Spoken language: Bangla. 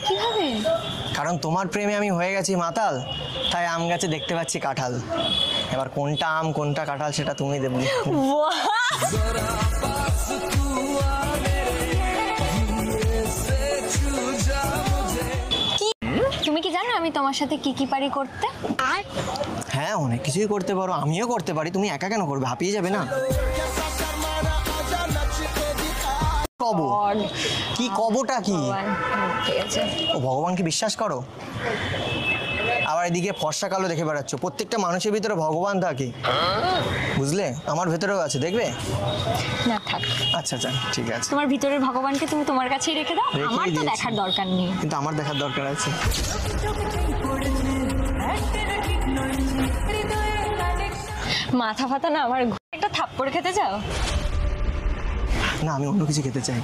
কিভাবে? কারণ তোমার প্রেমে আমি হয়ে গেছি মাতাল, তাই আম গাছে দেখতে পাচ্ছি কাঁঠাল। এবার কোনটা আম কোনটা কাঁঠাল সেটা তুমি দেবে। তুমি কি জানো আমি তোমার সাথে কি কি পারি করতে? হ্যাঁ, অনেক কিছুই করতে পারো, আমিও করতে পারি। তুমি একা কেন করবে? হাঁপিয়ে যাবে না? কব কি? কবটা কি? ঠিক আছে। ও ভগবানকে বিশ্বাস করো? আবার এদিকে ফর্সা কালো দেখে বেড়াচ্ছ। প্রত্যেকটা মানুষের ভিতরে ভগবান থাকে, বুঝলে? আমার ভেতরেও আছে, দেখবে? না থাক। আচ্ছা আচ্ছা, ঠিক আছে। তোমার ভিতরের ভগবানকে তুমি তোমার কাছেই রেখে দাও, রেখেই আমার তো দিয়েছি। দেখার দরকার নেই। কিন্তু আমার দেখার দরকার আছে। মাথা ফাতা না আমার, একটা থাপ্পড় খেতে চাও? না, আমি অন্য কিছু খেতে চাই।